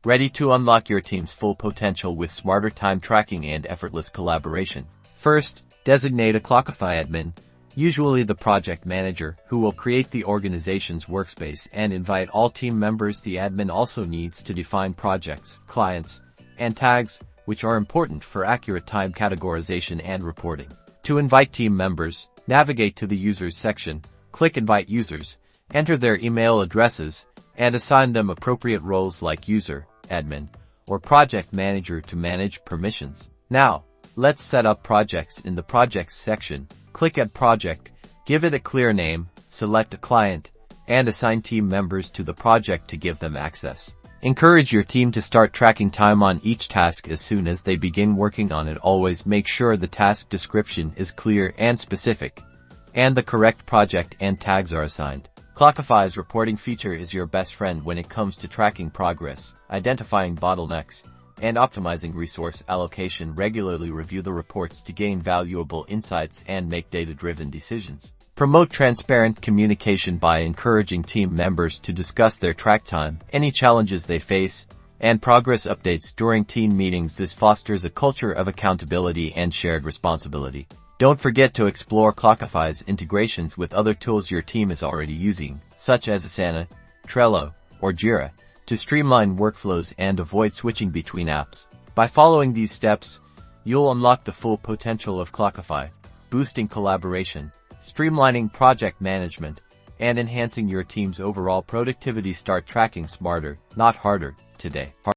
ready to unlock your team's full potential with smarter time tracking and effortless collaboration. First, designate a Clockify admin, usually the project manager, who will create the organization's workspace and invite all team members. The admin also needs to define projects, clients, and tags, which are important for accurate time categorization and reporting. To invite team members, navigate to the Users section, click Invite Users, enter their email addresses, and assign them appropriate roles like user, admin, or project manager to manage permissions. Now, let's set up projects. In the Projects section, click Add Project, give it a clear name, select a client, and assign team members to the project to give them access. Encourage your team to start tracking time on each task as soon as they begin working on it. Always make sure the task description is clear and specific, and the correct project and tags are assigned. Clockify's reporting feature is your best friend when it comes to tracking progress, identifying bottlenecks, and optimizing resource allocation. Regularly review the reports to gain valuable insights and make data-driven decisions. Promote transparent communication by encouraging team members to discuss their track time, any challenges they face, and progress updates during team meetings. This fosters a culture of accountability and shared responsibility. Don't forget to explore Clockify's integrations with other tools your team is already using, such as Asana, Trello, or Jira, to streamline workflows and avoid switching between apps. By following these steps, you'll unlock the full potential of Clockify, boosting collaboration, streamlining project management, and enhancing your team's overall productivity. Start tracking smarter, not harder, today.